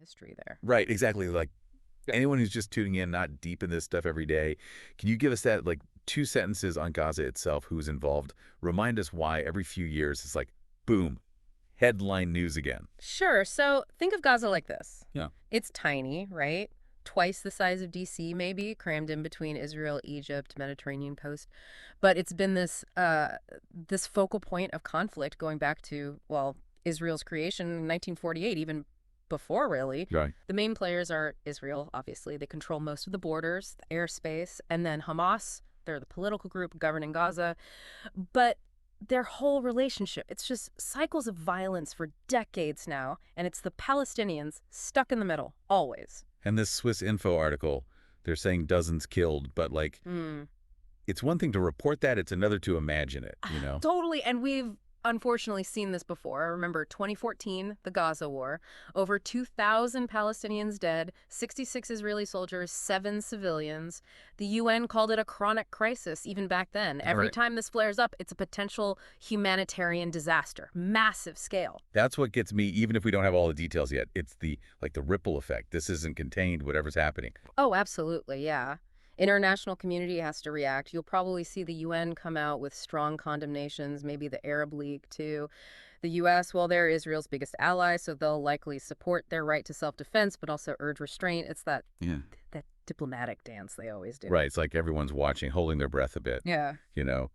history there. Right, exactly. Like Yeah. anyone who's just tuning in, not deep in this stuff every day, can you give us that like 2 sentences on Gaza itself, who's involved? Remind us why every few years it's like, boom, headline news again. Sure. So think of Gaza like this. Yeah. It's tiny, right? Twice the size of DC, maybe, crammed in between Israel, Egypt, Mediterranean coast. But it's been this focal point of conflict going back to, well, Israel's creation in 1948, even before, really. Right. The main players are Israel, obviously. They control most of the borders, the airspace, and then Hamas. They're the political group governing Gaza. But their whole relationship, it's just cycles of violence for decades now, and it's the Palestinians stuck in the middle, always. And this Swiss Info article, they're saying dozens killed, but like, Mm. it's one thing to report that, it's another to imagine it, you know? Totally, and we've unfortunately seen this before. I remember 2014, the Gaza war. Over 2,000 Palestinians dead, 66 Israeli soldiers, 7 civilians. The UN called it a chronic crisis even back then. Every Right. time this flares up, it's a potential humanitarian disaster, massive scale. That's what gets me, even if we don't have all the details yet. It's the ripple effect. This isn't contained, whatever's happening. Oh, absolutely, yeah. International community has to react. You'll probably see the UN come out with strong condemnations, maybe the Arab League too. The US, well, they're Israel's biggest ally, so they'll likely support their right to self-defense, but also urge restraint. It's Yeah. that diplomatic dance they always do. Right. It's like everyone's watching, holding their breath a bit, Yeah. you know?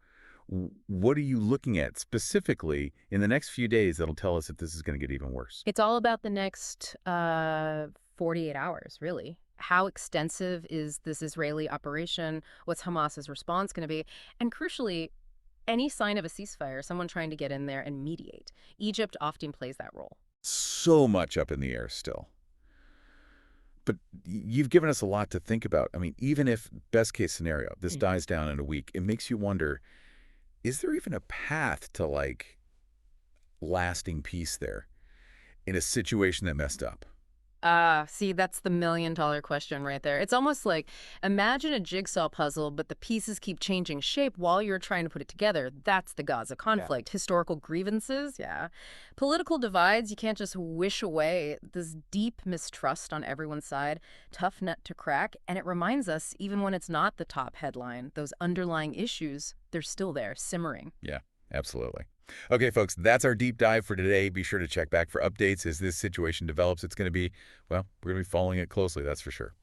What are you looking at specifically in the next few days that'll tell us if this is going to get even worse? It's all about the next 48 hours, really. How extensive is this Israeli operation? What's Hamas's response going to be? And crucially, any sign of a ceasefire, someone trying to get in there and mediate. Egypt often plays that role. So much up in the air still. But you've given us a lot to think about. I mean, even if best case scenario, this dies down in a week, it makes you wonder, is there even a path to like lasting peace there in a situation that messed up? See, that's the million-dollar question right there. It's almost like imagine a jigsaw puzzle, but the pieces keep changing shape while you're trying to put it together. That's the Gaza conflict. Historical grievances, yeah. Political divides, you can't just wish away. This deep mistrust on everyone's side, tough nut to crack. And it reminds us, even when it's not the top headline, those underlying issues, they're still there, simmering. Yeah, absolutely. Okay, folks, that's our deep dive for today. Be sure to check back for updates as this situation develops. It's going to be, well, we're going to be following it closely, that's for sure.